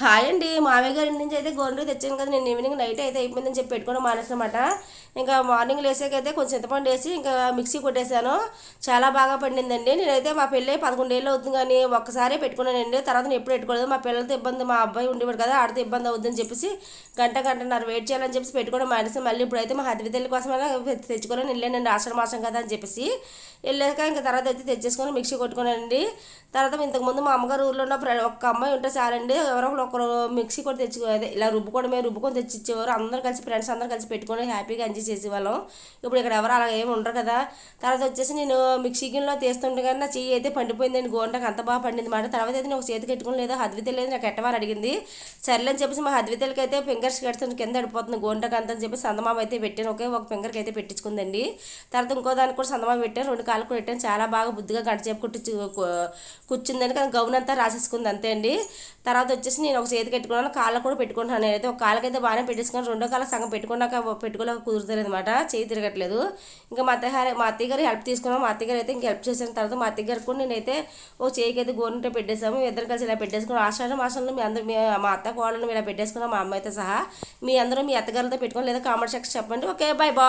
Hi అండి. మామయ్య గారి ఇంటి నుంచి అయితే గోంగూర తెచ్చాను కదా, నేను ఈవినింగ్ నైట్ అయితే అయిపోయిందని చెప్పి పెట్టుకోవడం మానేసనమాట. ఇంకా మార్నింగ్ లేసాకైతే కొంచెం చింతపండు వేసి ఇంకా మిక్సీ కొట్టేశాను. చాలా బాగా పండిందండి. నేనైతే మా పెళ్ళి 11 ఏళ్ళు అవుతుంది కానీ ఒక్కసారే పెట్టుకున్నానండి. తర్వాత నేను ఎప్పుడు పెట్టుకోలేదు. మా పిల్లలతో ఇబ్బంది, మా అబ్బాయి ఉండేవాడు కదా, ఆడితో ఇబ్బంది అవుద్దని చెప్పేసి గంటన్నర వెయిట్ చేయాలని చెప్పేసి పెట్టుకోవడం మానేసి మళ్ళీ ఇప్పుడైతే మా హద్వితల్లి కోసమైనా తెచ్చుకోవాలని వెళ్ళానండి, ఆషాఢ మాసం కదా అని చెప్పేసి. వెళ్ళాక ఇంకా తర్వాత అయితే తెచ్చేసుకొని మిక్సీ కొట్టుకున్నానండి. తర్వాత ఇంతకుముందు మా అమ్మగారు ఊర్లో ఉన్న ఒక్క అమ్మాయి ఉంటే చాలండి, ఎవరో ఒకరు మిక్సీ కూడా తెచ్చుకో అదే ఇలా రుబ్బుకొని తెచ్చి ఇచ్చేవారు. అందరూ కలిసి ఫ్రెండ్స్ అందరూ కలిసి పెట్టుకొని హ్యాపీగా ఎంజాయ్ చేసేవాళ్ళం. ఇప్పుడు ఇక్కడ ఎవరు అలా ఏమి ఉండరు కదా. తర్వాత వచ్చేసి నేను మిక్సీ గిన్నెలో తీస్తుంటే కానీ నా చెయ్యి అయితే పండిపోయిందండి. గోంటకు అంత బాగా పండింది మాట. తర్వాత అయితే నేను ఒక చేతికి పెట్టుకుని లేదా హద్విత లేదు నాకు ఎట్టవారు అడిగింది. సర్లేని చెప్పేసి మా హద్వితలకి అయితే ఫింగర్స్ కడుతుంది, కింద పడిపోతుంది గోంటకు అంత అని చెప్పి సందమామ అయితే పెట్టాను. ఒకే ఒక ఫింగర్కి అయితే పెట్టించుకుందండి. తర్వాత ఇంకో దానికి కూడా సందమామ పెట్టాను, 2 కాళ్ళు కూడా పెట్టాను. చాలా బాగా బుద్ధిగా గంట చేపు కూర్చుందని కానీ గౌన్ అంతా రాసేసుకుంది అంతే అండి. తర్వాత వచ్చేసి నేను ఒక చేతికి పెట్టుకున్నాను, కాళ్ళకు కూడా పెట్టుకుంటున్నాను. నేనైతే ఒక కాళ్ళకైతే బాగానే పెట్టేసుకున్నాను, రెండో కాళ్ళ సగం పెట్టుకోలేక కుదురుతలేదు అనమాట, చేయి తిరగట్లేదు. ఇంకా మా అత్తయ్య గారు హెల్ప్ తీసుకున్నాను. మా అత్తయ్య గారు అయితే ఇంకా హెల్ప్ చేసిన తర్వాత మా అత్తయ్య గారు కూడా నేనైతే ఓ చేయికి అయితే గోరుంటే పెట్టేసాము. ఇద్దరు కలిసి ఇలా పెట్టేసుకున్నాం. ఆషాఢ మాసంలో మా అత్త కోళ్ళను ఇలా పెట్టేసుకున్నాం, మా అమ్మాయితో సహా. మీ అందరూ మీ అత్తగారితో పెట్టుకోండి లేదా కామెంట్ సెక్షన్ చెప్పండి. Okay, bye bye.